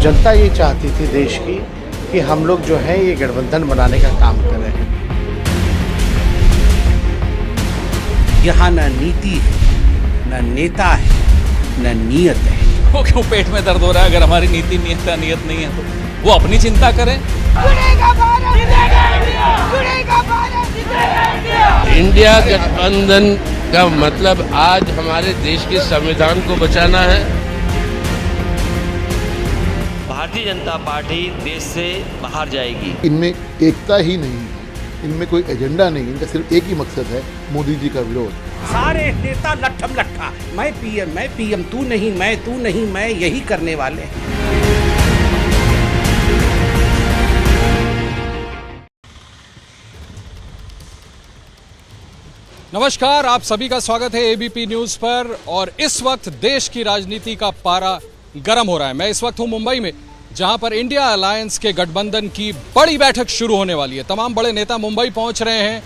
जनता ये चाहती थी देश की कि हम लोग जो है ये गठबंधन बनाने का काम करें। यहाँ न नीति है, न नेता है, न नीयत है। वो क्यों पेट में दर्द हो रहा है? अगर हमारी नीति नीयत नहीं है तो वो अपनी चिंता करें। इंडिया गठबंधन का मतलब आज हमारे देश के संविधान को बचाना है। भारतीय जनता पार्टी देश से बाहर जाएगी। इनमें एकता ही नहीं है, इनमें कोई एजेंडा नहीं, इनका सिर्फ एक ही मकसद है, मोदी जी का विरोध। सारे नेता लट्ठम लट्ठा, मैं पीएम, तू नहीं, मैं यही करने वाले हैं। नमस्कार, आप सभी का स्वागत है एबीपी न्यूज पर। और इस वक्त देश की राजनीति का पारा गर्म हो रहा है। मैं इस वक्त हूं मुंबई में, जहां पर इंडिया अलायंस के गठबंधन की बड़ी बैठक शुरू होने वाली है। तमाम बड़े नेता मुंबई पहुंच रहे हैं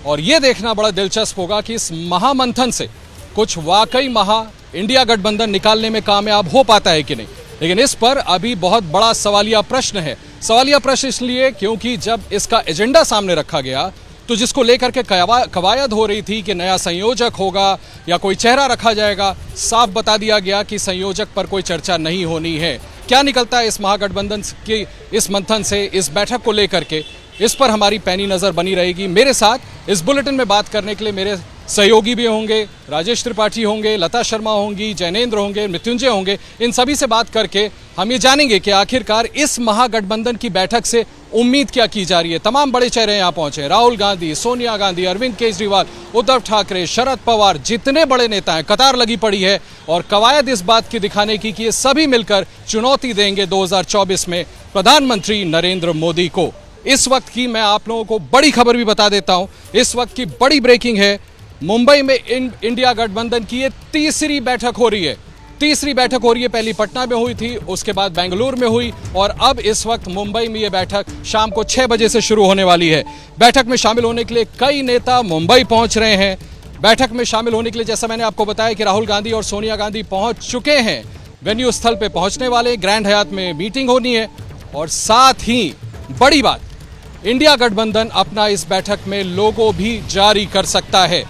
और ये देखना बड़ा दिलचस्प होगा कि इस महामंथन से कुछ वाकई इंडिया गठबंधन निकालने में कामयाब हो पाता है कि नहीं। लेकिन इस पर अभी बहुत बड़ा सवालिया प्रश्न है। सवालिया प्रश्न इसलिए क्योंकि जब इसका एजेंडा सामने रखा गया तो जिसको लेकर के कवायद हो रही थी कि नया संयोजक होगा या कोई चेहरा रखा जाएगा, साफ बता दिया गया कि संयोजक पर कोई चर्चा नहीं होनी है। क्या निकलता है इस महागठबंधन की इस मंथन से, इस बैठक को लेकर के, इस पर हमारी पैनी नजर बनी रहेगी। मेरे साथ इस बुलेटिन में बात करने के लिए मेरे सहयोगी भी होंगे, राजेश त्रिपाठी होंगे, लता शर्मा होंगी, जैनेंद्र होंगे, मृत्युंजय होंगे। इन सभी से बात करके हम ये जानेंगे कि आखिरकार इस महागठबंधन की बैठक से उम्मीद क्या की जा रही है। तमाम बड़े चेहरे यहाँ पहुंचे, राहुल गांधी, सोनिया गांधी, अरविंद केजरीवाल, उद्धव ठाकरे, शरद पवार, जितने बड़े नेता हैं, कतार लगी पड़ी है। और कवायद इस बात की दिखाने की कि ये सभी मिलकर चुनौती देंगे 2024 में प्रधानमंत्री नरेंद्र मोदी को। इस वक्त की मैं आप लोगों को बड़ी खबर भी बता देता हूं। इस वक्त की बड़ी ब्रेकिंग है, मुंबई में इंडिया गठबंधन की ये तीसरी बैठक हो रही है। पहली पटना में हुई थी, उसके बाद बेंगलुरु में हुई और अब इस वक्त मुंबई में ये बैठक शाम को 6 बजे से शुरू होने वाली है। बैठक में शामिल होने के लिए कई नेता मुंबई पहुंच रहे हैं। बैठक में शामिल होने के लिए जैसा मैंने आपको बताया कि राहुल गांधी और सोनिया गांधी पहुंच चुके हैं, वेन्यू स्थल पे पहुंचने वाले, ग्रैंड हयात में मीटिंग होनी है। और साथ ही बड़ी बात, इंडिया गठबंधन अपना इस बैठक में लोगो भी जारी कर सकता है।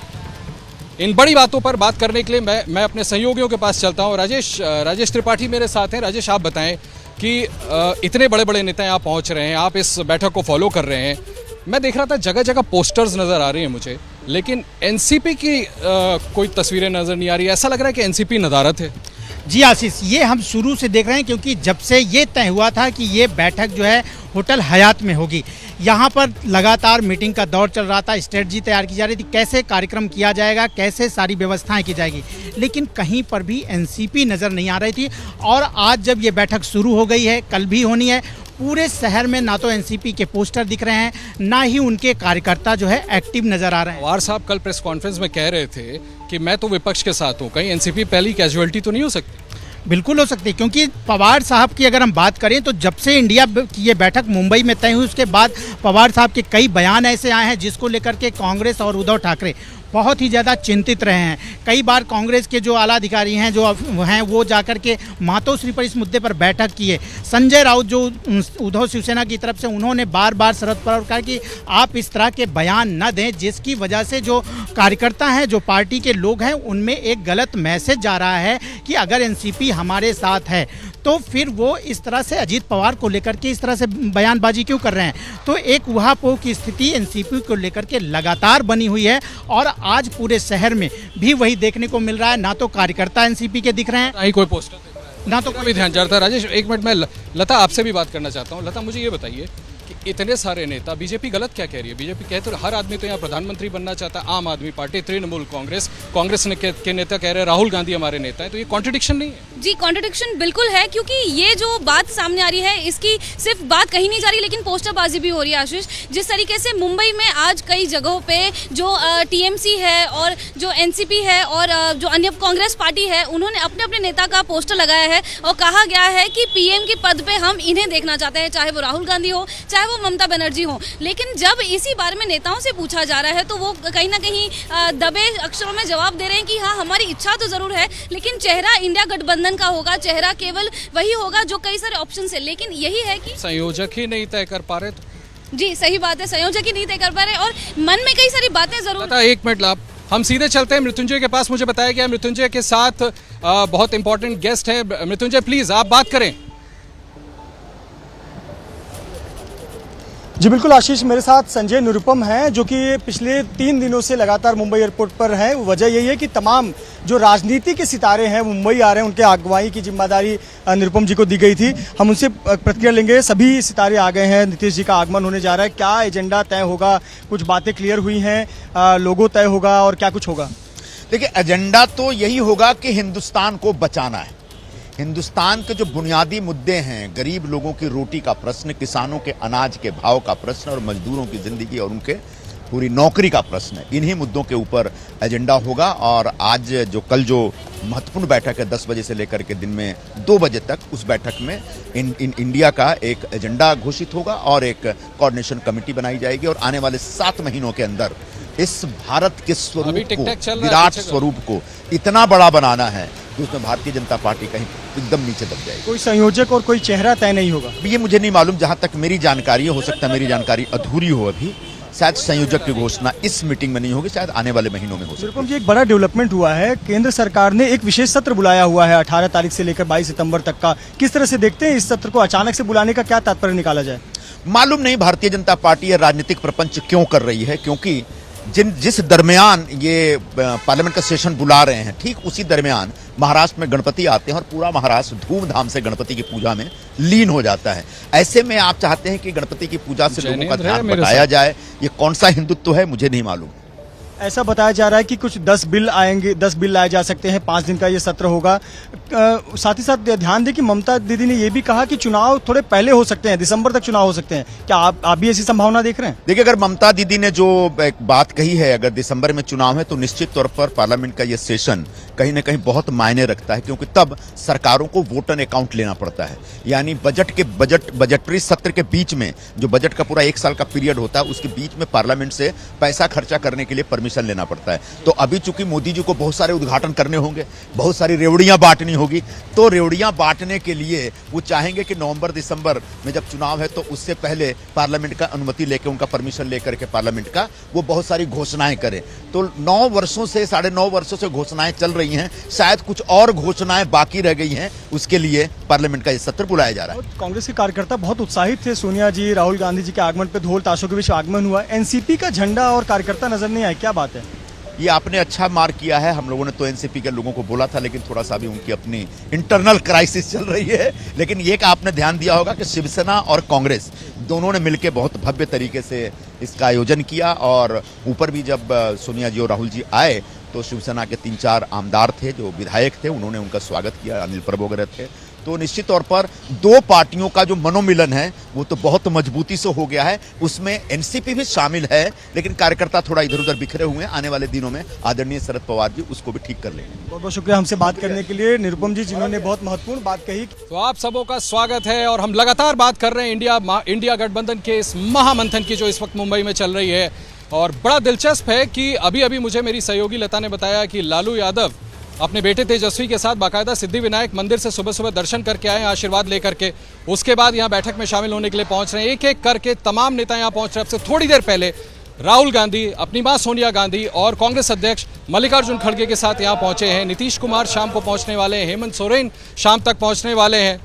इन बड़ी बातों पर बात करने के लिए मैं अपने सहयोगियों के पास चलता हूं। राजेश त्रिपाठी मेरे साथ हैं। राजेश, आप बताएं कि इतने बड़े बड़े नेता यहाँ पहुंच रहे हैं, आप इस बैठक को फॉलो कर रहे हैं। मैं देख रहा था जगह जगह पोस्टर्स नजर आ रही हैं मुझे, लेकिन एनसीपी की कोई तस्वीरें नजर नहीं आ रही। ऐसा लग रहा है कि एनसीपी नदारत है। जी आशीष, ये हम शुरू से देख रहे हैं क्योंकि जब से ये तय हुआ था कि ये बैठक जो है होटल हयात में होगी, यहाँ पर लगातार मीटिंग का दौर चल रहा था, स्ट्रेटजी तैयार की जा रही थी, कैसे कार्यक्रम किया जाएगा, कैसे सारी व्यवस्थाएं की जाएगी। लेकिन कहीं पर भी एनसीपी नज़र नहीं आ रही थी। और आज जब ये बैठक शुरू हो गई है, कल भी होनी है, पूरे शहर में ना तो एनसीपी के पोस्टर दिख रहे हैं, ना ही उनके कार्यकर्ता जो है एक्टिव नजर आ रहे हैं। पवार साहब कल प्रेस कॉन्फ्रेंस में कह रहे थे कि मैं तो विपक्ष के साथ हूँ, कहीं एनसीपी पहली कैजुअलिटी तो नहीं हो सकती? बिल्कुल हो सकती है, क्योंकि पवार साहब की अगर हम बात करें तो जब से इंडिया की ये बैठक मुंबई में तय हुई, उसके बाद पवार साहब के कई बयान ऐसे आए हैं जिसको लेकर के कांग्रेस और उद्धव ठाकरे बहुत ही ज़्यादा चिंतित रहे हैं। कई बार कांग्रेस के जो आला अधिकारी हैं जो हैं वो जाकर के मातोश्री पर इस मुद्दे पर बैठक किए। संजय राउत जो उद्धव शिवसेना की तरफ से, उन्होंने बार बार शरद पवार कहा कि आप इस तरह के बयान न दें, जिसकी वजह से जो कार्यकर्ता हैं, जो पार्टी के लोग हैं, उनमें एक गलत मैसेज जा रहा है कि अगर एनसीपी हमारे साथ है तो फिर वो इस तरह से अजीत पवार को लेकर के इस तरह से बयानबाजी क्यों कर रहे हैं। तो एक उहापोह की स्थिति एनसीपी को लेकर के लगातार बनी हुई है और आज पूरे शहर में भी वही देखने को मिल रहा है। ना तो कार्यकर्ता एनसीपी के दिख रहे हैं, नहीं कोई पोस्टर, ना तो कोई ध्यान जा रहा था। राजेश, एक मिनट में लता आपसे भी बात करना चाहता हूँ। लता, मुझे ये बताइए कि इतने सारे नेता, बीजेपी गलत क्या कह रही है? बीजेपी कहते तो हर आदमी तो यहाँ प्रधानमंत्री बनना चाहता है, आम आदमी पार्टी, तृणमूल कांग्रेस के नेता कह रहे हैं राहुल गांधी हमारे नेता हैं, तो ये कॉन्ट्रडिक्शन नहीं है? जी, कॉन्ट्रडिक्शन बिल्कुल है, क्योंकि ये जो बात सामने आ रही है इसकी सिर्फ बात कही नहीं जा रही, लेकिन पोस्टरबाजी भी हो रही है। आशीष, जिस तरीके से मुंबई में आज कई जगहों पे जो टीएमसी है और जो एनसीपी है और जो अन्य कांग्रेस पार्टी है, उन्होंने अपने अपने नेता का पोस्टर लगाया है और कहा गया है कि पीएम के पद पे हम इन्हें देखना चाहते हैं, चाहे वो राहुल गांधी हो, चाहे वो ममता बनर्जी हो। लेकिन जब इसी बारे में नेताओं से पूछा जा रहा है तो वो कहीं ना कहीं दबे अक्षरों में जवाब दे रहे हैं कि हाँ, हमारी इच्छा तो जरूर है, लेकिन चेहरा इंडिया गठबंधन का होगा, चेहरा केवल वही होगा जो कई सारे ऑप्शन है। लेकिन यही है कि संयोजक ही नहीं तय कर पा रहे। जी सही बात है, संयोजक ही नहीं तय कर पा रहे और मन में कई सारी बातें जरूर। एक मिनट लाभ, हम सीधे चलते हैं मृत्युंजय के पास। मुझे बताया गया मृत्युंजय के साथ बहुत इंपॉर्टेंट गेस्ट है। मृत्युंजय प्लीज आप बात करें। जी बिल्कुल आशीष, मेरे साथ संजय निरुपम हैं जो कि पिछले 3 दिनों से लगातार मुंबई एयरपोर्ट पर हैं। वजह यही है कि तमाम जो राजनीति के सितारे हैं मुंबई आ रहे हैं, उनके अगुवाई की जिम्मेदारी निरुपम जी को दी गई थी। हम उनसे प्रतिक्रिया लेंगे। सभी सितारे आ गए हैं, नीतीश जी का आगमन होने जा रहा है, क्या एजेंडा तय होगा, कुछ बातें क्लियर हुई हैं, लोगो तय होगा और क्या कुछ होगा? देखिए, एजेंडा तो यही होगा कि हिंदुस्तान को बचाना है। हिंदुस्तान के जो बुनियादी मुद्दे हैं, गरीब लोगों की रोटी का प्रश्न, किसानों के अनाज के भाव का प्रश्न और मजदूरों की जिंदगी और उनके पूरी नौकरी का प्रश्न, इन्हीं मुद्दों के ऊपर एजेंडा होगा। और आज कल जो महत्वपूर्ण बैठक है 10 बजे से लेकर के दिन में 2 बजे तक, उस बैठक में इंडिया का एक एजेंडा घोषित होगा और एक कोऑर्डिनेशन कमेटी बनाई जाएगी और आने वाले 7 महीनों के अंदर इस भारत के स्वरूप को, विराट स्वरूप को इतना बड़ा बनाना है कि उसमें भारतीय जनता पार्टी कहीं एकदम नीचे दब जाएगी। कोई संयोजक और कोई चेहरा तय नहीं होगा? ये मुझे नहीं मालूम, जहां तक मेरी जानकारी हो सकता है मेरी जानकारी अधूरी हो अभी। शायद संयोजक की घोषणा इस मीटिंग में नहीं होगी, शायद आने वाले महीनों में हो सकती है। जी एक बड़ा डेवलपमेंट हुआ है, केंद्र सरकार ने एक विशेष सत्र बुलाया हुआ है 18 तारीख से लेकर 22 सितंबर तक का। किस तरह से देखते हैं इस सत्र को? अचानक से बुलाने का क्या तात्पर्य निकाला जाए? मालूम नहीं भारतीय जनता पार्टी यह राजनीतिक प्रपंच क्यों कर रही है, क्योंकि जिस दरमियान ये पार्लियामेंट का सेशन बुला रहे हैं, ठीक उसी दरमियान महाराष्ट्र में गणपति आते हैं और पूरा महाराष्ट्र धूमधाम से गणपति की पूजा में लीन हो जाता है। ऐसे में आप चाहते हैं कि गणपति की पूजा से लोगों का ध्यान भटकाया जाए, ये कौन सा हिंदुत्व है मुझे नहीं मालूम। ऐसा बताया जा रहा है कि कुछ 10 बिल आएंगे, 10 बिल लाए जा सकते हैं, 5 दिन का ये सत्र होगा। साथ ही साथ ध्यान दें कि ममता दीदी ने ये भी कहा कि चुनाव थोड़े पहले हो सकते हैं, दिसंबर तक चुनाव हो सकते हैं। क्या आप भी ऐसी संभावना देख रहे हैं? देखिए, अगर ममता दीदी ने जो एक बात कही है, अगर दिसंबर में चुनाव है तो निश्चित तौर पर पार्लियामेंट का ये सेशन कहीं ना कहीं बहुत मायने रखता है, क्योंकि तब सरकारों को वोट एंड अकाउंट लेना पड़ता है। यानी बजटरी सत्र के बीच में जो बजट का पूरा 1 साल का पीरियड होता है, उसके बीच में पार्लियामेंट से पैसा खर्चा करने के लिए परमिशन लेना पड़ता है। तो अभी चूंकि मोदी जी को बहुत सारे उद्घाटन करने होंगे, बहुत सारी रेवड़ियां बांटनी होगी, तो रेवड़ियां बांटने के लिए वो चाहेंगे कि नवंबर दिसंबर में जब चुनाव है तो उससे पहले पार्लियामेंट का अनुमति लेकर, उनका परमिशन लेकर के पार्लियामेंट का वो बहुत सारी घोषणाएं करें। तो 9 वर्षों से 9.5 वर्षों से घोषणाएं चल रही हैं, शायद कुछ और घोषणाएं बाकी रह गई हैं, उसके लिए पार्लियामेंट का ये सत्र बुलाया जा रहा है। कांग्रेस के कार्यकर्ता बहुत उत्साहित थे, सोनिया जी, राहुल गांधी जी के आगमन पे ढोल ताशों के बीच आगमन हुआ। एनसीपी का झंडा और कार्यकर्ता नजर नहीं आए, क्या बात है? ये आपने अच्छा मार्क किया है। हम लोगों ने तो एनसीपी के लोगों को बोला था, लेकिन थोड़ा सा भी उनकी अपनी इंटरनल क्राइसिस चल रही है। लेकिन ये कि आपने ध्यान दिया होगा कि शिवसेना और कांग्रेस दोनों ने मिलकर बहुत भव्य तरीके से इसका आयोजन किया और ऊपर भी जब सोनिया जी और राहुल जी आए तो शिवसेना के 3-4 आमदार थे जो विधायक थे, उन्होंने उनका स्वागत किया, अनिल प्रभु वगैरह थे। तो निश्चित तौर पर 2 पार्टियों का जो मनोमिलन है वो तो बहुत मजबूती से हो गया है। उसमें एनसीपी भी शामिल है, लेकिन कार्यकर्ता थोड़ा इधर उधर बिखरे हुए हैं। आने वाले दिनों में आदरणीय शरद पवार जी उसको भी ठीक कर लेंगे। बहुत बहुत शुक्रिया हमसे बात करने के लिए निरुपम जी, जिन्होंने बहुत महत्वपूर्ण बात कही। तो आप सबों का स्वागत है और हम लगातार बात कर रहे हैं इंडिया गठबंधन के इस महामंथन की जो इस वक्त मुंबई में चल रही है। और बड़ा दिलचस्प है कि अभी अभी मुझे मेरी सहयोगी लता ने बताया कि लालू यादव अपने बेटे तेजस्वी के साथ बाकायदा सिद्धिविनायक मंदिर से सुबह सुबह दर्शन करके आए, आशीर्वाद लेकर के। उसके बाद यहां बैठक में शामिल होने के लिए पहुंच रहे हैं। एक एक करके तमाम नेता यहां पहुंच रहे हैं। अब से थोड़ी देर पहले राहुल गांधी, अपनी मां सोनिया गांधी और कांग्रेस अध्यक्ष मल्लिकार्जुन खड़गे के साथ यहां पहुंचे हैं। नीतीश कुमार शाम को पहुंचने वाले हैं, हेमंत सोरेन शाम तक पहुंचने वाले हैं।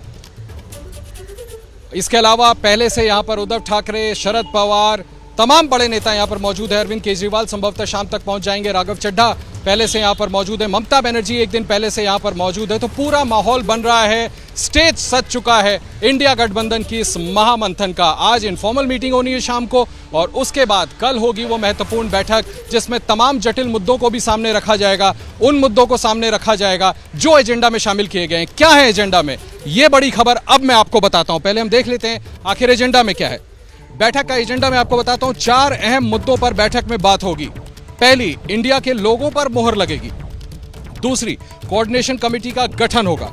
इसके अलावा पहले से यहां पर उद्धव ठाकरे, शरद पवार, तमाम बड़े नेता यहां पर मौजूद है। अरविंद केजरीवाल संभवतः शाम तक पहुंच जाएंगे। राघव चड्ढा पहले से यहां पर मौजूद है। ममता बनर्जी एक दिन पहले से यहां पर मौजूद है। तो पूरा माहौल बन रहा है, स्टेज सज चुका है इंडिया गठबंधन की इस महामंथन का। आज इनफॉर्मल मीटिंग होनी है शाम को और उसके बाद कल होगी वो महत्वपूर्ण बैठक जिसमें तमाम जटिल मुद्दों को भी सामने रखा जाएगा। उन मुद्दों को सामने रखा जाएगा जो एजेंडा में शामिल किए गए हैं। क्या है एजेंडा में, ये बड़ी खबर अब मैं आपको बताता हूं। पहले हम देख लेते हैं आखिर एजेंडा में क्या है। बैठक का एजेंडा मैं आपको बताता हूं। 4 अहम मुद्दों पर बैठक में बात होगी। पहली, इंडिया के लोगों पर मोहर लगेगी। दूसरी, कोऑर्डिनेशन कमेटी का गठन होगा।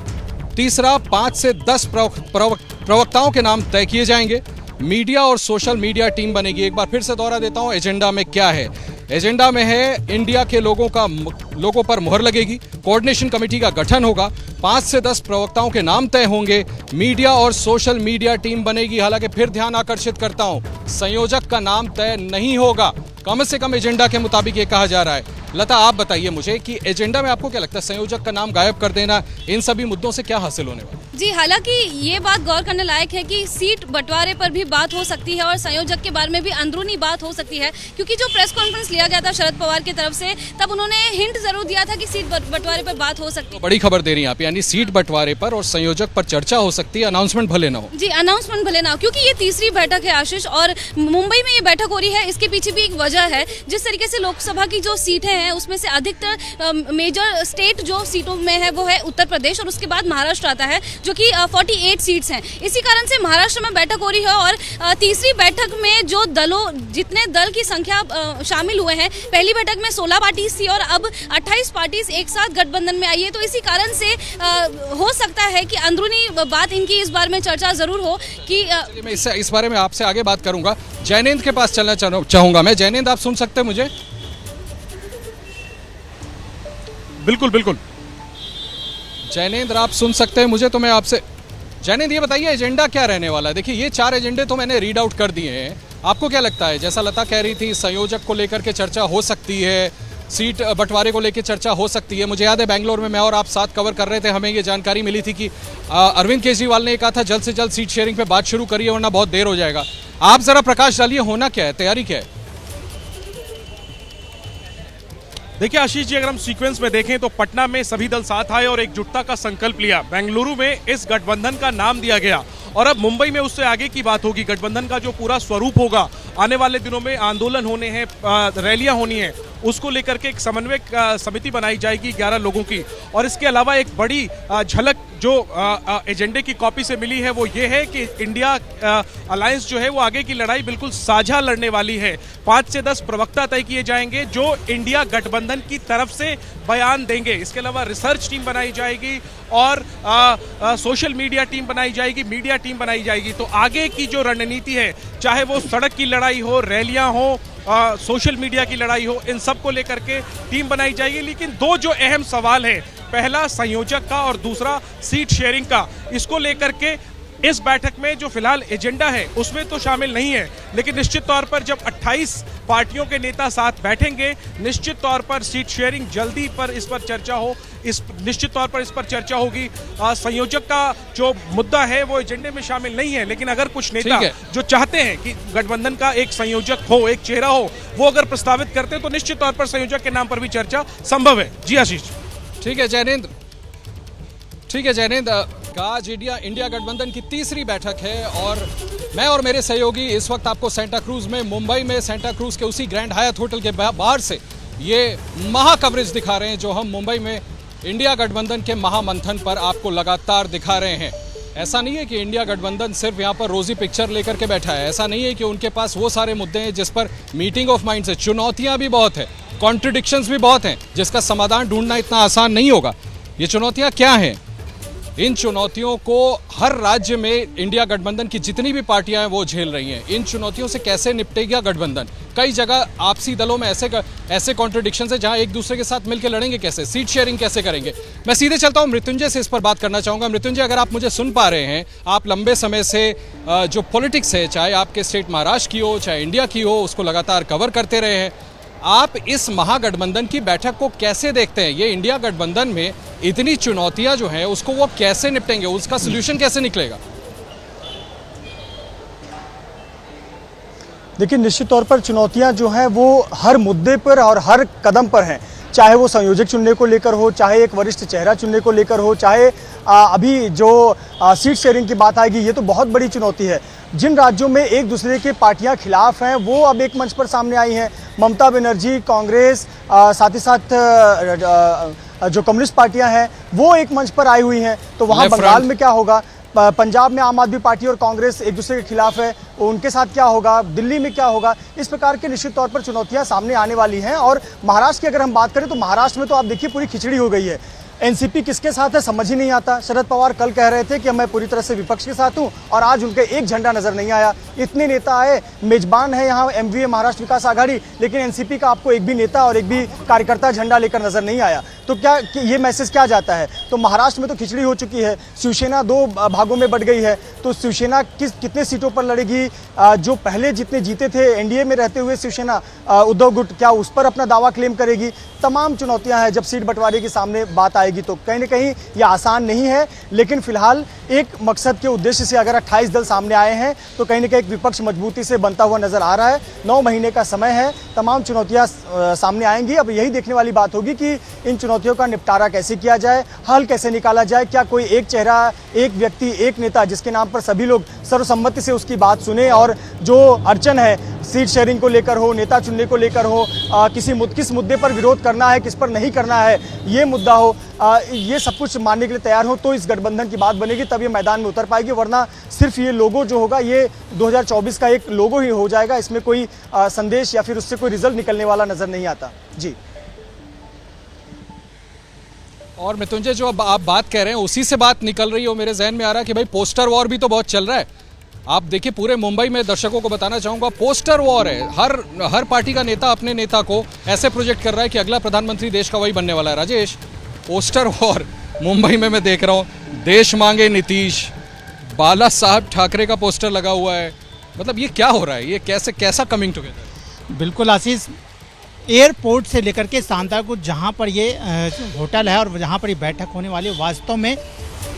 तीसरा, 5 से 10 प्रवक्ताओं के नाम तय किए जाएंगे। मीडिया और सोशल मीडिया टीम बनेगी। एक बार फिर से दोहरा देता हूं, एजेंडा में क्या है। एजेंडा में है इंडिया के लोगों पर मुहर लगेगी, कोऑर्डिनेशन कमेटी का गठन होगा, 5 से 10 प्रवक्ताओं के नाम तय होंगे, मीडिया और सोशल मीडिया टीम बनेगी। हालांकि फिर ध्यान आकर्षित करता हूं, संयोजक का नाम तय नहीं होगा, कम से कम एजेंडा के मुताबिक ये कहा जा रहा है। लता, आप बताइए मुझे कि एजेंडा में आपको क्या लगता है, संयोजक का नाम गायब कर देना, इन सभी मुद्दों से क्या हासिल होने वाला? जी, हालांकि ये बात गौर करने लायक है कि सीट बंटवारे पर भी बात हो सकती है और संयोजक के बारे में भी अंदरूनी बात हो सकती है, क्योंकि जो प्रेस कॉन्फ्रेंस लिया गया था शरद पवार की तरफ से, तब उन्होंने हिंट जरूर दिया था कि सीट बंटवारे पर बात हो सकती है। बड़ी खबर दे रही हैं आप, यानी सीट बंटवारे पर और संयोजक पर चर्चा हो सकती है, अनाउंसमेंट भले ना हो। जी, अनाउंसमेंट भले ना हो, क्योंकि ये तीसरी बैठक है आशीष, और मुंबई में ये बैठक हो रही है। इसके पीछे भी एक वजह है, जिस तरीके से लोकसभा की जो सीटें हैं उसमें से अधिकतर मेजर स्टेट जो सीटों में है वो है उत्तर प्रदेश, और उसके बाद महाराष्ट्र आता है जो कि 48 सीट्स हैं। इसी कारण से महाराष्ट्र में बैठक हो रही है, और तीसरी बैठक में जो जितने दल की संख्या शामिल हुए हैं, पहली बैठक में 16 पार्टीज थी और अब 28 पार्टीज एक साथ गठबंधन में आई है। तो इसी कारण से हो सकता है कि अंदरूनी बात इनकी इस बारे में चर्चा जरूर हो कि मैं इस बारे में आपसे आगे बात करूंगा। जयनेंद्र के पास चलना चाहूंगा मैं। जयनेंद्र, आप सुन सकते हैं मुझे? बिल्कुल बिल्कुल जयनेंद्र, आप सुन सकते हैं मुझे? तो मैं आपसे जयनेंद्र ये बताइए, एजेंडा क्या रहने वाला है? देखिए, ये 4 एजेंडे तो मैंने रीड आउट कर दिए हैं। आपको क्या लगता है, जैसा लता कह रही थी, संयोजक को लेकर के चर्चा हो सकती है, सीट बंटवारे को लेकर चर्चा हो सकती है। मुझे याद है बेंगलोर में मैं और आप साथ कवर कर रहे थे, हमें ये जानकारी मिली थी कि अरविंद केजरीवाल ने ये कहा था जल्द से जल्द सीट शेयरिंग पे बात शुरू करिए वरना बहुत देर हो जाएगा। आप जरा प्रकाश डालिए, होना क्या है, तैयारी क्या है? देखिए आशीष जी, अगर हम सीक्वेंस में देखें तो पटना में सभी दल साथ आए और एकजुटता का संकल्प लिया। बेंगलुरु में इस गठबंधन का नाम दिया गया और अब मुंबई में उससे आगे की बात होगी। गठबंधन का जो पूरा स्वरूप होगा, आने वाले दिनों में आंदोलन होने हैं, रैलियां होनी है, उसको लेकर के एक समन्वय समिति बनाई जाएगी 11 लोगों की। और इसके अलावा एक बड़ी झलक जो एजेंडे की कॉपी से मिली है वो ये है कि इंडिया अलायंस जो है वो आगे की लड़ाई बिल्कुल साझा लड़ने वाली है। 5 से 10 प्रवक्ता तय किए जाएंगे जो इंडिया गठबंधन की तरफ से बयान देंगे। इसके अलावा रिसर्च टीम बनाई जाएगी और सोशल मीडिया टीम बनाई जाएगी, मीडिया टीम बनाई जाएगी। तो आगे की जो रणनीति है, चाहे वो सड़क की लड़ाई हो, रैलियां हो, सोशल मीडिया की लड़ाई हो, इन सब को लेकर के टीम बनाई जाएगी। लेकिन 2 जो अहम सवाल है, पहला संयोजक का और दूसरा सीट शेयरिंग का, इसको लेकर के इस बैठक में जो फिलहाल एजेंडा है उसमें तो शामिल नहीं है। लेकिन निश्चित तौर पर जब 28 पार्टियों के नेता साथ बैठेंगे, निश्चित तौर पर सीट शेयरिंग जल्दी पर इस पर चर्चा निश्चित तौर पर इस पर चर्चा होगी। संयोजक का जो मुद्दा है वो एजेंडे में शामिल नहीं है, लेकिन अगर कुछ नेता जो चाहते हैं कि गठबंधन का एक संयोजक हो, एक चेहरा हो, वो अगर प्रस्तावित करते हैं तो निश्चित तौर पर संयोजक के नाम पर भी चर्चा संभव है। जी आशीष। ठीक है जयनेंद्र, आज इंडिया गठबंधन की तीसरी बैठक है और मैं और मेरे सहयोगी इस वक्त आपको सेंटा क्रूज में, मुंबई में सेंटा क्रूज के उसी ग्रैंड हायत होटल के बाहर से ये महा कवरेज दिखा रहे हैं जो हम मुंबई में इंडिया गठबंधन के महामंथन पर आपको लगातार दिखा रहे हैं। ऐसा नहीं है कि इंडिया गठबंधन सिर्फ यहाँ पर रोजी पिक्चर लेकर के बैठा है, ऐसा नहीं है कि उनके पास वो सारे मुद्दे हैं जिस पर मीटिंग ऑफ माइंड्स है। चुनौतियाँ भी बहुत है, कॉन्ट्रडिक्शंस भी बहुत हैं जिसका समाधान ढूंढना इतना आसान नहीं होगा। ये चुनौतियाँ क्या हैं? इन चुनौतियों को हर राज्य में इंडिया गठबंधन की जितनी भी पार्टियां हैं वो झेल रही हैं। इन चुनौतियों से कैसे निपटेगा गठबंधन? कई जगह आपसी दलों में ऐसे कॉन्ट्रडिक्शंस है जहां एक दूसरे के साथ मिलकर लड़ेंगे कैसे, सीट शेयरिंग कैसे करेंगे। मैं सीधे चलता हूं मृत्युंजय से, इस पर बात करना चाहूंगा। मृत्युंजय, अगर आप मुझे सुन पा रहे हैं, आप लंबे समय से जो पॉलिटिक्स है, चाहे आपके स्टेट महाराष्ट्र की हो चाहे इंडिया की हो, उसको लगातार कवर करते रहे हैं। आप इस महागठबंधन की बैठक को कैसे देखते हैं? ये इंडिया गठबंधन में इतनी चुनौतियां जो हैं उसको वो कैसे निपटेंगे, उसका सलूशन कैसे निकलेगा? देखिए, निश्चित तौर पर चुनौतियां जो हैं वो हर मुद्दे पर और हर कदम पर हैं, चाहे वो संयोजक चुनने को लेकर हो, चाहे एक वरिष्ठ चेहरा चुनने को लेकर हो, चाहे अभी जो सीट शेयरिंग की बात आएगी, ये तो बहुत बड़ी चुनौती है। जिन राज्यों में एक दूसरे की पार्टियां खिलाफ हैं वो अब एक मंच पर सामने आई हैं। ममता बनर्जी, कांग्रेस, साथ ही साथ जो कम्युनिस्ट पार्टियां हैं वो एक मंच पर आई हुई हैं। तो वहाँ बंगाल में क्या होगा, पंजाब में आम आदमी पार्टी और कांग्रेस एक दूसरे के खिलाफ है, उनके साथ क्या होगा, दिल्ली में क्या होगा, इस प्रकार के निश्चित तौर पर चुनौतियां सामने आने वाली हैं। और महाराष्ट्र की अगर हम बात करें तो महाराष्ट्र में तो आप देखिए पूरी खिचड़ी हो गई है। एनसीपी किसके साथ है समझ ही नहीं आता। शरद पवार कल कह रहे थे कि मैं पूरी तरह से विपक्ष के साथ हूं और आज उनके एक झंडा नजर नहीं आया। इतने नेता आए, मेजबान है यहाँ एमवीए महाराष्ट्र विकास आघाड़ी, लेकिन एनसीपी का आपको एक भी नेता और एक भी कार्यकर्ता झंडा लेकर नजर नहीं आया। तो क्या ये मैसेज क्या जाता है? तो महाराष्ट्र में तो खिचड़ी हो चुकी है, शिवसेना 2 भागों में बट गई है। तो शिवसेना कितने सीटों पर लड़ेगी? जो पहले जितने जीते थे एनडीए में रहते हुए शिवसेना, उद्धव गुट, क्या उस पर अपना दावा क्लेम करेगी? तमाम चुनौतियां हैं। जब सीट बंटवारे के सामने बात आएगी तो कहीं ना कहीं ये आसान नहीं है, लेकिन फिलहाल एक मकसद के उद्देश्य से अगर 28 दल सामने आए हैं तो कहीं ना कहीं एक विपक्ष मजबूती से बनता हुआ नजर आ रहा है। 9 महीने का समय है, तमाम चुनौतियां सामने आएंगी। अब यही देखने वाली बात होगी कि इन चुनौतियों का निपटारा कैसे किया जाए, हल कैसे निकाला जाए। क्या कोई एक चेहरा, एक व्यक्ति, एक नेता जिसके नाम पर सभी लोग सर्वसम्मति से उसकी बात सुने, और जो अड़चन है सीट शेयरिंग को लेकर हो, नेता चुनने को लेकर हो, किस मुद्दे पर विरोध करना है, किस पर नहीं करना है, ये मुद्दा हो, ये सब कुछ मानने के लिए तैयार हो तो इस गठबंधन की बात बनेगी, तब ये मैदान में उतर पाएगी। वरना सिर्फ ये लोगो जो होगा ये 2024 का एक लोगो ही हो जाएगा। इसमें कोई संदेश या फिर उससे कोई रिजल्ट निकलने वाला नजर नहीं आता। जी। और मृत्युंजय, जो अब आप बात कह रहे हैं उसी से बात निकल रही हो, मेरे जहन में आ रहा है कि भाई पोस्टर वॉर भी तो बहुत चल रहा है। आप देखिए, पूरे मुंबई में दर्शकों को बताना चाहूंगा, पोस्टर वॉर है। हर पार्टी का नेता अपने नेता को ऐसे प्रोजेक्ट कर रहा है कि अगला प्रधानमंत्री देश का वही बनने वाला है। राजेश, पोस्टर वॉर मुंबई में मैं देख रहा हूँ। देश मांगे नीतीश, बाला साहब ठाकरे का पोस्टर लगा हुआ है। मतलब ये क्या हो रहा है? ये कैसा कमिंग टुगेदर? बिल्कुल आशीष, एयरपोर्ट से लेकर के सांताक्रूज जहाँ पर ये होटल है और जहाँ पर ये बैठक होने वाली है, वास्तव में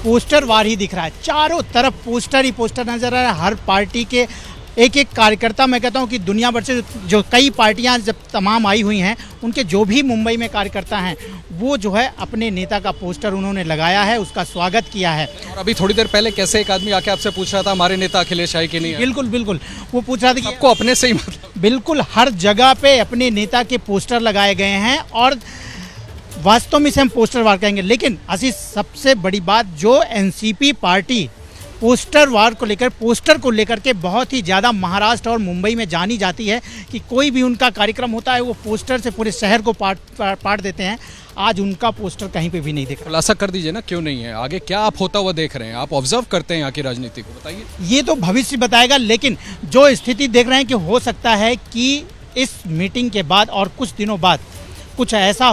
पोस्टर वार ही दिख रहा है। चारों तरफ पोस्टर ही पोस्टर नजर आ रहा है। हर पार्टी के एक एक कार्यकर्ता, मैं कहता हूं कि दुनिया भर से जो कई पार्टियां जब तमाम आई हुई हैं, उनके जो भी मुंबई में कार्यकर्ता हैं वो जो है अपने नेता का पोस्टर उन्होंने लगाया है, उसका स्वागत किया है। और अभी थोड़ी देर पहले कैसे एक आदमी आके आपसे पूछ रहा था हमारे नेता अखिलेश आए कि नहीं? बिल्कुल बिल्कुल, वो पूछ रहा था कि आपको अपने से ही मतलब। बिल्कुल, हर जगह पे अपने नेता के पोस्टर लगाए गए हैं और वास्तव में इसे हम पोस्टर वार कहेंगे। लेकिन आशीष, सबसे बड़ी बात, जो एनसीपी पार्टी पोस्टर वार को लेकर, पोस्टर को लेकर के बहुत ही ज़्यादा महाराष्ट्र और मुंबई में जानी जाती है कि कोई भी उनका कार्यक्रम होता है वो पोस्टर से पूरे शहर को पाट देते हैं। आज उनका पोस्टर कहीं पे भी नहीं दिखा। खुलासा कर दीजिए ना, क्यों नहीं है? आगे क्या आप होता हुआ देख रहे हैं? आप ऑब्जर्व करते हैं यहाँ की राजनीति को, बताइए। ये तो भविष्य बताएगा, लेकिन जो स्थिति देख रहे हैं कि हो सकता है कि इस मीटिंग के बाद और कुछ दिनों बाद कुछ ऐसा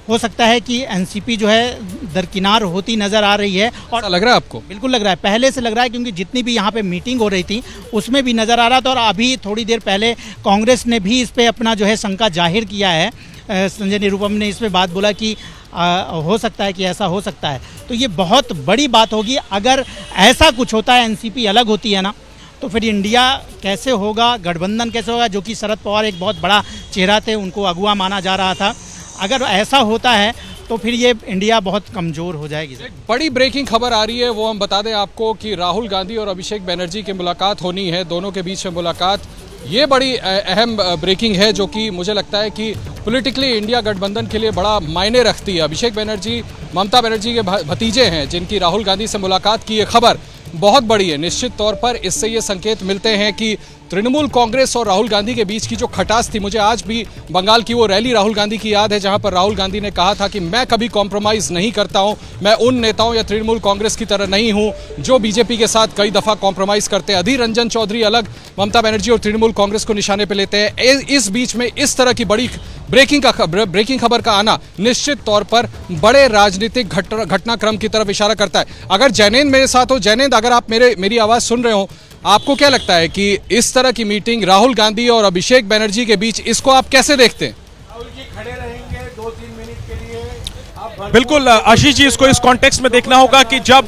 हो सकता है कि एनसीपी जो है दरकिनार होती नज़र आ रही है। और लग रहा है आपको? बिल्कुल लग रहा है, पहले से लग रहा है, क्योंकि जितनी भी यहाँ पे मीटिंग हो रही थी उसमें भी नज़र आ रहा था। और अभी थोड़ी देर पहले कांग्रेस ने भी इस पर अपना जो है शंका जाहिर किया है। संजय निरुपम ने इस पर बात बोला कि हो सकता है कि ऐसा हो सकता है। तो ये बहुत बड़ी बात होगी अगर ऐसा कुछ होता है, एनसीपी अलग होती है ना, तो फिर इंडिया कैसे होगा, गठबंधन कैसे होगा, जो कि शरद पवार एक बहुत बड़ा चेहरा थे, उनको अगुवा माना जा रहा था। अगर ऐसा होता है तो फिर ये इंडिया बहुत कमज़ोर हो जाएगी। एक बड़ी ब्रेकिंग खबर आ रही है, वो हम बता दें आपको कि राहुल गांधी और अभिषेक बनर्जी की मुलाकात होनी है, दोनों के बीच में मुलाकात। ये बड़ी अहम ब्रेकिंग है जो कि मुझे लगता है कि पॉलिटिकली इंडिया गठबंधन के लिए बड़ा मायने रखती है। अभिषेक बनर्जी ममता बनर्जी के भतीजे हैं, जिनकी राहुल गांधी से मुलाकात की ये खबर बहुत बड़ी है। निश्चित तौर पर इससे ये संकेत मिलते हैं कि तृणमूल कांग्रेस और राहुल गांधी के बीच की जो खटास थी, मुझे आज भी बंगाल की वो रैली राहुल गांधी की याद है जहां पर राहुल गांधी ने कहा था कि मैं कभी कॉम्प्रोमाइज़ नहीं करता हूं, मैं उन नेताओं या तृणमूल कांग्रेस की तरह नहीं हूं जो बीजेपी के साथ कई दफ़ा कॉम्प्रोमाइज़ करते हैं। अधीर रंजन चौधरी अलग ममता बनर्जी और तृणमूल कांग्रेस को निशाने पर लेते हैं। इस बीच में इस तरह की बड़ी ब्रेकिंग खबर का आना निश्चित तौर पर बड़े राजनीतिक घटनाक्रम की तरफ इशारा करता है। अगर जैनेंद्र मेरे साथ हो, जैनेंद्र अगर आप मेरी आवाज़ सुन रहे हो, आपको क्या लगता है कि इस तरह की मीटिंग राहुल गांधी और अभिषेक बनर्जी के बीच, इसको आप कैसे देखते हैं? राहुल जी खड़े रहेंगे 2-3 मिनट के लिए। बिल्कुल आशीष जी, इसको इस कॉन्टेक्स्ट में देखना होगा कि जब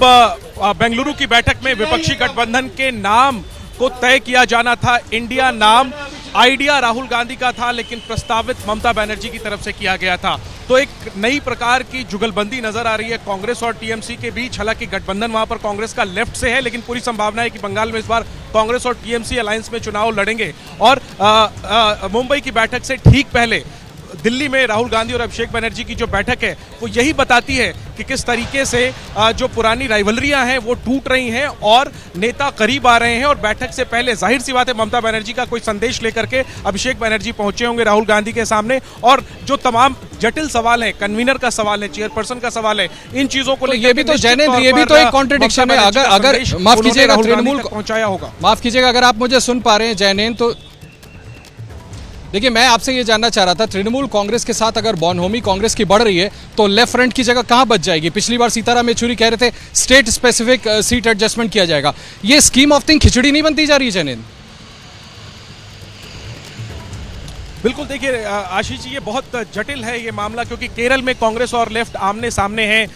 बेंगलुरु की बैठक में विपक्षी गठबंधन के नाम को तय किया जाना था, इंडिया नाम आइडिया राहुल गांधी का था, लेकिन प्रस्तावित ममता बनर्जी की तरफ से किया गया था। तो एक नई प्रकार की जुगलबंदी नजर आ रही है कांग्रेस और टीएमसी के बीच। हालांकि गठबंधन वहां पर कांग्रेस का लेफ्ट से है, लेकिन पूरी संभावना है कि बंगाल में इस बार कांग्रेस और टीएमसी अलायंस में चुनाव लड़ेंगे। और मुंबई की बैठक से ठीक पहले दिल्ली में राहुल गांधी और अभिषेक बनर्जी की जो बैठक है वो यही बताती है कि किस तरीके से जो पुरानी राइवलरियां हैं वो टूट रही हैं और नेता करीब आ रहे हैं। और बैठक से पहले जाहिर सी बात है ममता बनर्जी का कोई संदेश लेकर के अभिषेक बनर्जी पहुंचे होंगे राहुल गांधी के सामने, और जो तमाम जटिल सवाल है, कन्वीनर का सवाल है, चेयरपर्सन का सवाल है, इन चीजों को ये भी तो जैनेंद्र, ये भी तो एक कॉन्ट्रडिक्शन है। अगर माफ कीजिएगा तृणमूल पहुंचाया होगा, माफ कीजिएगा अगर आप मुझे सुन पा रहे हैं जैनेंद्र, तो देखिए मैं आपसे ये जानना चाह रहा था, तृणमूल कांग्रेस के साथ अगर बॉनहोमी कांग्रेस की बढ़ रही है तो लेफ्ट फ्रंट की जगह कहां बच जाएगी? पिछली बार सीताराम येचुरी कह रहे थे स्टेट स्पेसिफिक सीट एडजस्टमेंट किया जाएगा। ये स्कीम ऑफ थिंग खिचड़ी नहीं बनती जा रही है जैनेंद्र? बिल्कुल, देखिए आशीष जी, ये बहुत जटिल है ये मामला, क्योंकि केरल में कांग्रेस और लेफ्ट आमने सामने हैं,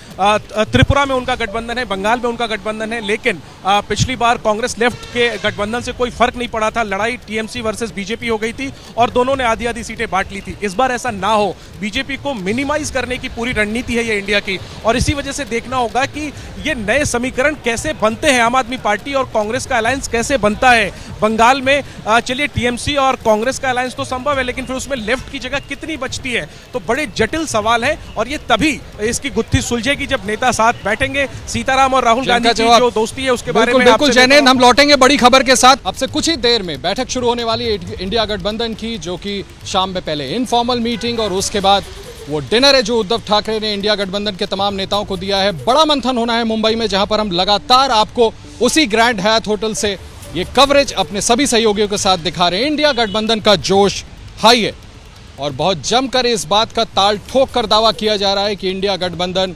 त्रिपुरा में उनका गठबंधन है, बंगाल में उनका गठबंधन है, लेकिन पिछली बार कांग्रेस लेफ्ट के गठबंधन से कोई फर्क नहीं पड़ा था। लड़ाई टीएमसी वर्सेस बीजेपी हो गई थी और दोनों ने आधी आधी सीटें बांट ली थी। इस बार ऐसा ना हो, बीजेपी को मिनिमाइज करने की पूरी रणनीति है ये इंडिया की, और इसी वजह से देखना होगा कि ये नए समीकरण कैसे बनते हैं। आम आदमी पार्टी और कांग्रेस का अलायंस कैसे बनता है बंगाल में? चलिए टीएमसी और कांग्रेस का अलायंस तो संभव है, लेकिन फिर उसमें लेफ्ट की जगह कितनी बचती है? तो बड़े जटिल सवाल है, और ये तभी इसकी गुत्थी सुलझेगी जब नेता साथ बैठेंगे। सीताराम और राहुल गांधी की जो दोस्ती है उसके बारे में बिल्कुल जैनेंद्र, हम लौटेंगे बड़ी खबर के साथ। अब से कुछ ही देर में बैठक शुरू होने वाली है इंडिया गठबंधन की, जो कि शाम में पहले इनफॉर्मल मीटिंग और उसके बाद वो डिनर है जो उद्धव ठाकरे ने इंडिया गठबंधन के तमाम नेताओं को दिया है। बड़ा मंथन होना है मुंबई में, जहां पर हम लगातार आपको उसी ग्रैंड हयात होटल से ये कवरेज अपने सभी सहयोगियों के साथ दिखा रहे हैं। इंडिया गठबंधन का जोश हाई है और बहुत जमकर इस बात का ताल ठोक कर दावा किया जा रहा है कि इंडिया गठबंधन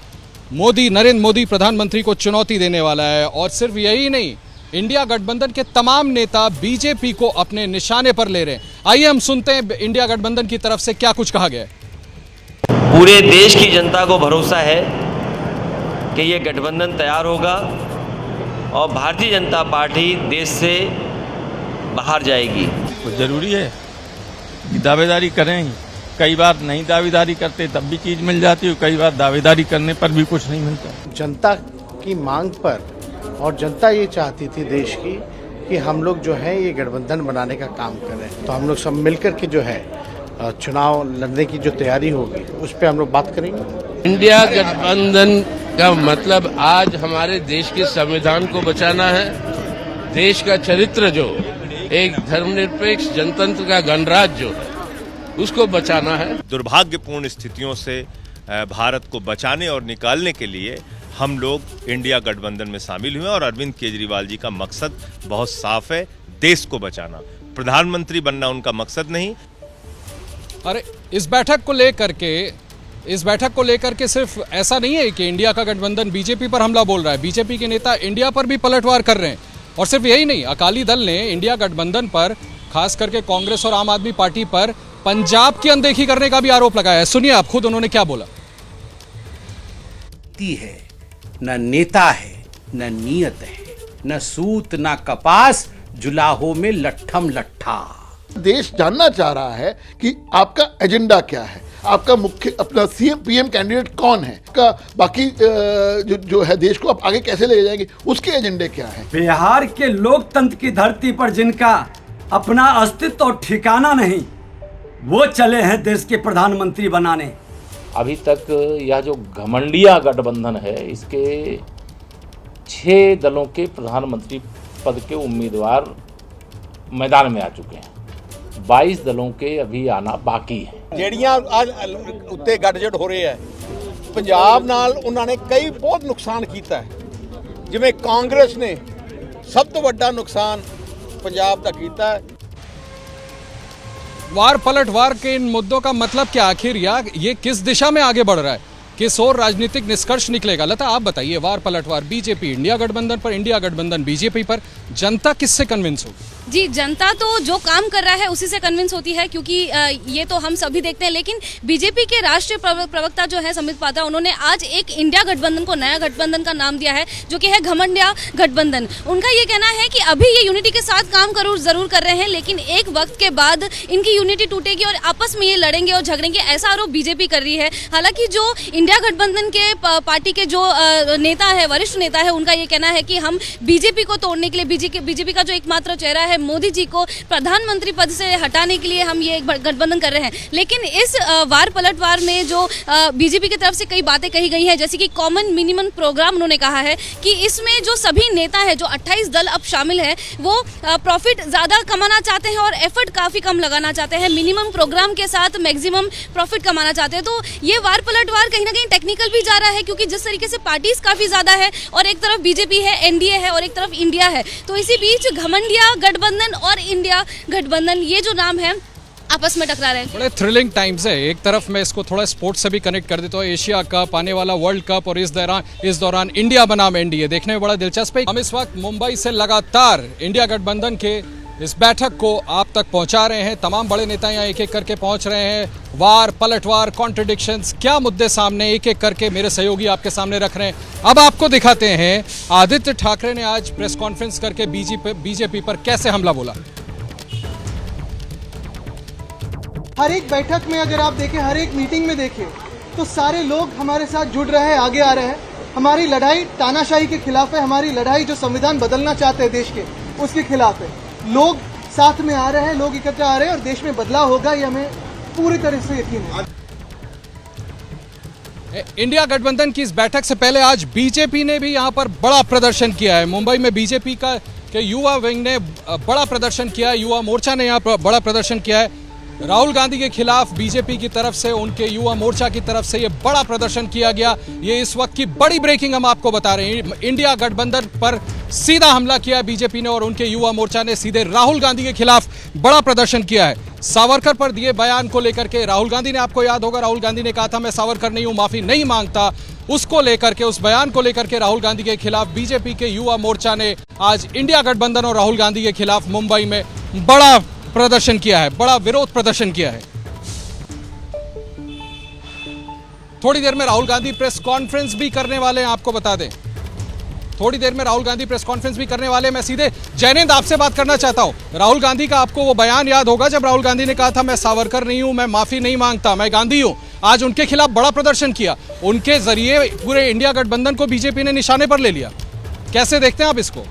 नरेंद्र मोदी प्रधानमंत्री को चुनौती देने वाला है। और सिर्फ यही नहीं, इंडिया गठबंधन के तमाम नेता बीजेपी को अपने निशाने पर ले रहे हैं। आइए हम सुनते हैं इंडिया गठबंधन की तरफ से क्या कुछ कहा गया है। पूरे देश की जनता को भरोसा है कि ये गठबंधन तैयार होगा और भारतीय जनता पार्टी देश से बाहर जाएगी। तो जरूरी है कि दावेदारी करें। कई बार नहीं दावेदारी करते तब भी चीज मिल जाती है, कई बार दावेदारी करने पर भी कुछ नहीं मिलता। जनता की मांग पर, और जनता ये चाहती थी देश की कि हम लोग जो है ये गठबंधन बनाने का काम करें, तो हम लोग सब मिलकर के जो है चुनाव लड़ने की जो तैयारी होगी उस पर हम लोग बात करेंगे। इंडिया गठबंधन का मतलब आज हमारे देश के संविधान को बचाना है, देश का चरित्र जो एक धर्मनिरपेक्ष जनतंत्र का गणराज्य जो है उसको बचाना है। दुर्भाग्यपूर्ण स्थितियों से भारत को बचाने और निकालने के लिए हम लोग इंडिया गठबंधन में शामिल हुए और अरविंद केजरीवाल जी का मकसद बहुत साफ है, देश को बचाना। प्रधानमंत्री बनना उनका मकसद नहीं। अरे इस बैठक को लेकर के सिर्फ ऐसा नहीं है कि इंडिया का गठबंधन बीजेपी पर हमला बोल रहा है, बीजेपी के नेता इंडिया पर भी पलटवार कर रहे हैं। और सिर्फ यही नहीं, अकाली दल ने इंडिया गठबंधन पर, खास करके कांग्रेस और आम आदमी पार्टी पर पंजाब की अनदेखी करने का भी आरोप लगाया है। सुनिए आप खुद उन्होंने क्या बोला। है न नेता है, न नीयत है, न सूत न कपास, जुलाहों में लट्ठम लट्ठा। देश जानना चाह रहा है कि आपका एजेंडा क्या है, आपका मुख्य अपना सीएम पीएम कैंडिडेट कौन है, का बाकी जो है देश को आप आगे कैसे ले जाएंगे, उसके एजेंडे क्या है। बिहार के लोकतंत्र की धरती पर जिनका अपना अस्तित्व और ठिकाना नहीं, वो चले हैं देश के प्रधानमंत्री बनाने। अभी तक यह जो घमंडिया गठबंधन है, इसके 6 दलों के प्रधानमंत्री पद के उम्मीदवार मैदान में आ चुके हैं, 22 दलों के अभी आना बाकी है। ਜਿਹੜੀਆਂ ਉੱਤੇ ਗੱਠਜੋੜ ਹੋ ਰਹੇ ਹੈ ਪੰਜਾਬ ਨਾਲ ਉਹਨਾਂ ਨੇ ਕਈ ਬਹੁਤ ਨੁਕਸਾਨ ਕੀਤਾ ਹੈ, ਜਿਵੇਂ ਕਾਂਗਰਸ ਨੇ ਸਭ ਤੋਂ ਵੱਡਾ ਨੁਕਸਾਨ ਪੰਜਾਬ ਦਾ ਕੀਤਾ ਹੈ। वार पलटवार के इन मुद्दों का मतलब क्या, आखिर ये किस दिशा में आगे बढ़ रहा है, किस और राजनीतिक निष्कर्ष निकलेगा? लता आप बताइए, वार पलटवार बीजेपी इंडिया गठबंधन पर, इंडिया गठबंधन बीजेपी पर, जनता किससे कन्विंस होगी? जी, जनता तो जो काम कर रहा है उसी से कन्विंस होती है, क्योंकि ये तो हम सभी देखते हैं। लेकिन बीजेपी के राष्ट्रीय प्रवक्ता जो है संबित पात्रा, उन्होंने आज एक इंडिया गठबंधन को नया गठबंधन का नाम दिया है, जो कि है घमंडिया गठबंधन। उनका ये कहना है कि अभी ये यूनिटी के साथ काम जरूर कर रहे हैं, लेकिन एक वक्त के बाद इनकी यूनिटी टूटेगी और आपस में ये लड़ेंगे और झगड़ेंगे, ऐसा आरोप बीजेपी कर रही है। हालांकि जो इंडिया गठबंधन के पार्टी के जो नेता है, वरिष्ठ नेता है, उनका ये कहना है कि हम बीजेपी को तोड़ने के लिए, बीजेपी का जो एकमात्र चेहरा है है मोदी जी को प्रधानमंत्री पद से हटाने के लिए हम ये गठबंधन कर रहे हैं। लेकिन इस वार पलटवार में जो बीजेपी की तरफ से कई बातें कही गई हैं, जैसे कि कॉमन मिनिमम प्रोग्राम उन्होंने कहा है कि इसमें जो सभी नेता हैं, जो 28 दल अब शामिल है, वो प्रॉफिट ज़्यादा कमाना चाहते हैं और एफर्ट काफ़ी कम लगाना चाहते हैं, मिनिमम प्रोग्राम के साथ मैक्सिमम प्रॉफिट कमाना चाहते हैं। तो ये वार पलटवार कहीं ना कहीं टेक्निकल भी जा रहा है, क्योंकि जिस तरीके से पार्टीज काफ़ी ज़्यादा है और एक तरफ बीजेपी है, एनडीए है और एक तरफ इंडिया है, तो इसी बीच घमंडिया गठबंधन और इंडिया गठबंधन, ये जो नाम है, आपस में टकरा रहे हैं। बड़े थ्रिलिंग टाइम्स है। एक तरफ मैं इसको थोड़ा स्पोर्ट्स से भी कनेक्ट कर देता हूँ, एशिया कप, आने वाला वर्ल्ड कप, और इस दौरान इंडिया बनाम एनडीए देखने में बड़ा दिलचस्प है। हम इस वक्त मुंबई से लगातार इंडिया गठबंधन के इस बैठक को आप तक पहुंचा रहे हैं। तमाम बड़े नेता यहाँ एक एक करके पहुंच रहे हैं। वार पलटवार, कॉन्ट्रडिक्शंस, क्या मुद्दे सामने एक एक करके मेरे सहयोगी आपके सामने रख रहे हैं। अब आपको दिखाते हैं आदित्य ठाकरे ने आज प्रेस कॉन्फ्रेंस करके बीजेपी पर कैसे हमला बोला। हर एक बैठक में अगर आप देखें, हर एक मीटिंग में देखें, तो सारे लोग हमारे साथ जुड़ रहे हैं, आगे आ रहे हैं। हमारी लड़ाई तानाशाही के खिलाफ है, हमारी लड़ाई जो संविधान बदलना चाहते हैं देश के, उसके खिलाफ है। लोग साथ में आ रहे हैं, लोग इकट्ठे आ रहे हैं और देश में बदलाव होगा, ये हमें पूरी तरह से यकीन है। इंडिया गठबंधन की इस बैठक से पहले आज बीजेपी ने भी यहाँ पर बड़ा प्रदर्शन किया है। मुंबई में बीजेपी के युवा विंग ने बड़ा प्रदर्शन किया है, युवा मोर्चा ने यहाँ पर बड़ा प्रदर्शन किया है। राहुल गांधी के खिलाफ बीजेपी की तरफ से, उनके युवा मोर्चा की तरफ से ये बड़ा प्रदर्शन किया गया। ये इस वक्त की बड़ी ब्रेकिंग हम आपको बता रहे हैं। इंडिया गठबंधन पर सीधा हमला किया बीजेपी ने और उनके युवा मोर्चा ने सीधे राहुल गांधी के खिलाफ बड़ा प्रदर्शन किया है। सावरकर पर दिए बयान को लेकर के राहुल गांधी ने, आपको याद होगा, राहुल गांधी ने कहा था मैं सावरकर नहीं हूं, माफी नहीं मांगता। उसको लेकर के, उस बयान को लेकर के राहुल गांधी के खिलाफ बीजेपी के युवा मोर्चा ने आज इंडिया गठबंधन और राहुल गांधी के खिलाफ मुंबई में बड़ा प्रदर्शन किया है, बड़ा विरोध प्रदर्शन किया है। थोड़ी देर में राहुल गांधी प्रेस कॉन्फ्रेंस भी करने वाले हैं, आपको बता दें। थोड़ी देर में राहुल गांधी प्रेस कॉन्फ्रेंस भी करने वाले हैं। मैं सीधे जैनेंद्र आपसे बात करना चाहता हूं। राहुल गांधी का आपको वो बयान याद होगा जब राहुल गांधी ने कहा था मैं सावरकर नहीं हूं, मैं माफी नहीं मांगता, मैं गांधी हूं। आज उनके खिलाफ बड़ा प्रदर्शन किया, उनके जरिए पूरे इंडिया गठबंधन को बीजेपी ने निशाने पर ले लिया। कैसे देखते हैं आप इसको?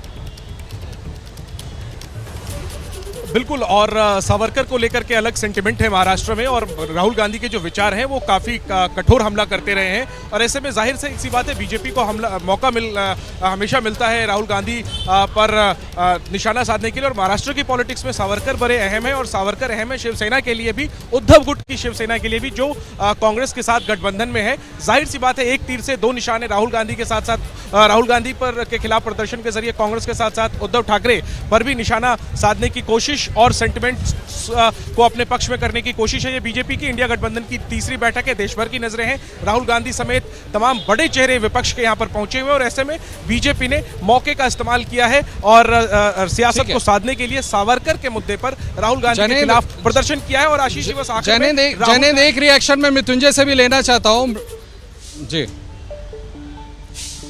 बिल्कुल, और सावरकर को लेकर के अलग सेंटिमेंट है महाराष्ट्र में, और राहुल गांधी के जो विचार हैं वो काफ़ी कठोर हमला करते रहे हैं। और ऐसे में जाहिर से सी बात है, बीजेपी को मौका हमेशा मिलता है राहुल गांधी पर निशाना साधने के लिए। और महाराष्ट्र की पॉलिटिक्स में सावरकर बड़े अहम है, और सावरकर अहम है शिवसेना के लिए भी, उद्धव गुट की शिवसेना के लिए भी, जो कांग्रेस के साथ गठबंधन में है। जाहिर सी बात है, एक तीर से दो निशाने राहुल गांधी के साथ साथ राहुल गांधी पर के खिलाफ प्रदर्शन के जरिए कांग्रेस के साथ साथ उद्धव ठाकरे पर भी निशाना साधने की कोशिश और सेंटिमेंट को अपने पक्ष में करने की कोशिश है। ये बीजेपी की इंडिया गठबंधन की तीसरी बैठक है, देश भर की नजरें हैं राहुल गांधी समेत तमाम बड़े चेहरे विपक्ष के यहाँ पर पहुंचे हुए, और ऐसे में बीजेपी ने मौके का इस्तेमाल किया है और सियासत को साधने के लिए सावरकर के मुद्दे पर राहुल गांधी के खिलाफ प्रदर्शन किया है। और आशीष बस जैनेंद्र एक रिएक्शन में मृत्युंजय से भी लेना चाहता हूँ। जी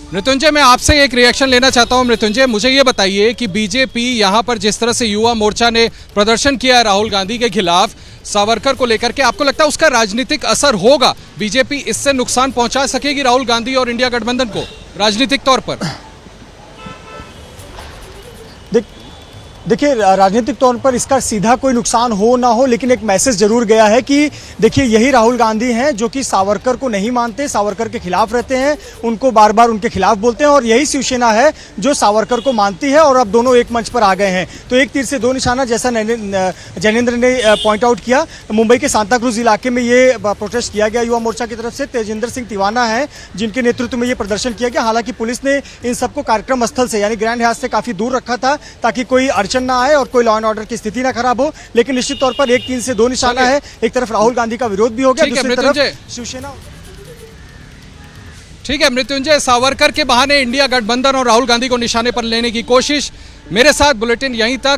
मृत्युंजय, मैं आपसे एक रिएक्शन लेना चाहता हूं। मृत्युंजय, मुझे ये बताइए कि बीजेपी यहां पर जिस तरह से युवा मोर्चा ने प्रदर्शन किया है राहुल गांधी के खिलाफ, सावरकर को लेकर के, आपको लगता है उसका राजनीतिक असर होगा? बीजेपी इससे नुकसान पहुंचा सकेगी राहुल गांधी और इंडिया गठबंधन को राजनीतिक तौर पर? देखिए, राजनीतिक तौर पर इसका सीधा कोई नुकसान हो ना हो, लेकिन एक मैसेज जरूर गया है कि देखिए यही राहुल गांधी हैं जो कि सावरकर को नहीं मानते, सावरकर के खिलाफ रहते हैं, उनको बार बार उनके खिलाफ बोलते हैं, और यही शिवसेना है जो सावरकर को मानती है, और अब दोनों एक मंच पर आ गए हैं। तो एक तीर से दो निशाना, जैसा जैनेंद्र ने पॉइंट आउट किया। मुंबई के सांता क्रूज इलाके में ये प्रोटेस्ट किया गया युवा मोर्चा की तरफ से। तेजिंदर सिंह तिवाना है जिनके नेतृत्व में ये प्रदर्शन किया गया। हालांकि पुलिस ने इन सबको कार्यक्रम स्थल से यानी ग्रैंड हयात से काफी दूर रखा था ताकि कोई ना आए और कोई लॉ एंड ऑर्डर की स्थिति ना खराब हो। लेकिन निश्चित तौर पर एक तीर से दो निशाना है, एक तरफ राहुल गांधी का विरोध भी हो गया, दूसरी तरफ शिवसेना। ठीक है मृत्युंजय, सावरकर के बहाने इंडिया गठबंधन और राहुल गांधी को निशाने पर लेने की कोशिश। मेरे साथ बुलेटिन यहीं तक।